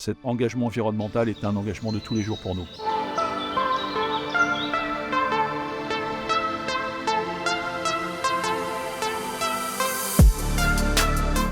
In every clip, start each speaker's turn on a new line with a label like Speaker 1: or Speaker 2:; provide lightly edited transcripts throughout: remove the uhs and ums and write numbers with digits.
Speaker 1: Cet engagement environnemental est un engagement de tous les jours pour nous.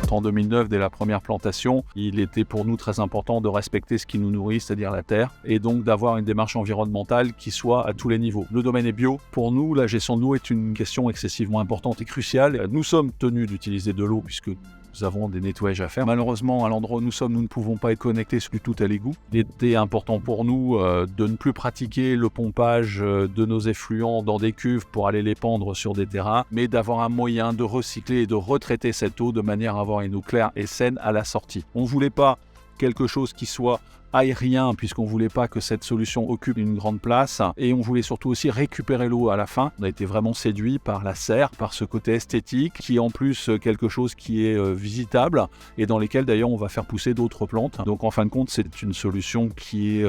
Speaker 1: En 2009, dès la première plantation, il était pour nous très important de respecter ce qui nous nourrit, c'est-à-dire la terre, et donc d'avoir une démarche environnementale qui soit à tous les niveaux. Le domaine est bio. Pour nous, la gestion de l'eau est une question excessivement importante et cruciale. Nous sommes tenus d'utiliser de l'eau puisque nous avons des nettoyages à faire. Malheureusement, à l'endroit où nous sommes, nous ne pouvons pas être connectés du tout à l'égout. Il était important pour nous de ne plus pratiquer le pompage de nos effluents dans des cuves pour aller les pendre sur des terrains, mais d'avoir un moyen de recycler et de retraiter cette eau de manière à avoir une eau claire et saine à la sortie. On ne voulait pas quelque chose qui soit aérien, puisqu'on ne voulait pas que cette solution occupe une grande place, et on voulait surtout aussi récupérer l'eau à la fin. On a été vraiment séduit par la serre, par ce côté esthétique, qui est en plus quelque chose qui est visitable, et dans lesquels d'ailleurs on va faire pousser d'autres plantes. Donc en fin de compte, c'est une solution qui est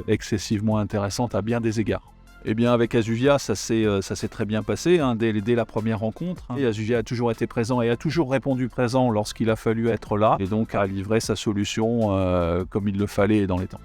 Speaker 1: excessivement intéressante à bien des égards. Eh bien, avec Asuvia, ça s'est très bien passé dès la première rencontre. Et Asuvia a toujours été présent et a toujours répondu présent lorsqu'il a fallu être là, et donc a livré sa solution comme il le fallait dans les temps.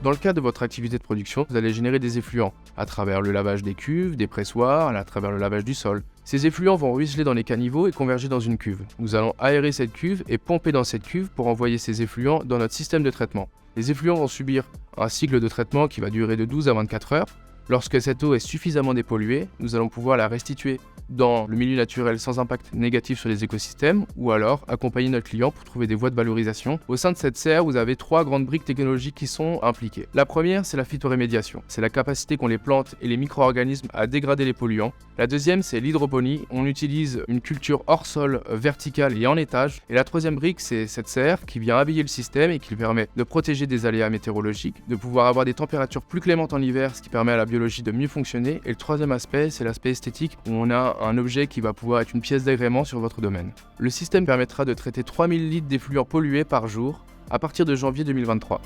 Speaker 2: Dans le cadre de votre activité de production, vous allez générer des effluents à travers le lavage des cuves, des pressoirs, à travers le lavage du sol. Ces effluents vont ruisseler dans les caniveaux et converger dans une cuve. Nous allons aérer cette cuve et pomper dans cette cuve pour envoyer ces effluents dans notre système de traitement. Les effluents vont subir un cycle de traitement qui va durer de 12 à 24 heures. Lorsque cette eau est suffisamment dépolluée, nous allons pouvoir la restituer dans le milieu naturel sans impact négatif sur les écosystèmes, ou alors accompagner notre client pour trouver des voies de valorisation. Au sein de cette serre, vous avez 3 grandes briques technologiques qui sont impliquées. La première, c'est la phytorémédiation. C'est la capacité qu'ont les plantes et les micro-organismes à dégrader les polluants. La deuxième, c'est l'hydroponie. On utilise une culture hors sol verticale et en étage. Et la troisième brique, c'est cette serre qui vient habiller le système et qui permet de protéger des aléas météorologiques, de pouvoir avoir des températures plus clémentes en hiver, ce qui permet à la biologie de mieux fonctionner. Et le troisième aspect, c'est l'aspect esthétique, où on a un objet qui va pouvoir être une pièce d'agrément sur votre domaine. Le système permettra de traiter 3000 litres d'effluents pollués par jour à partir de janvier 2023.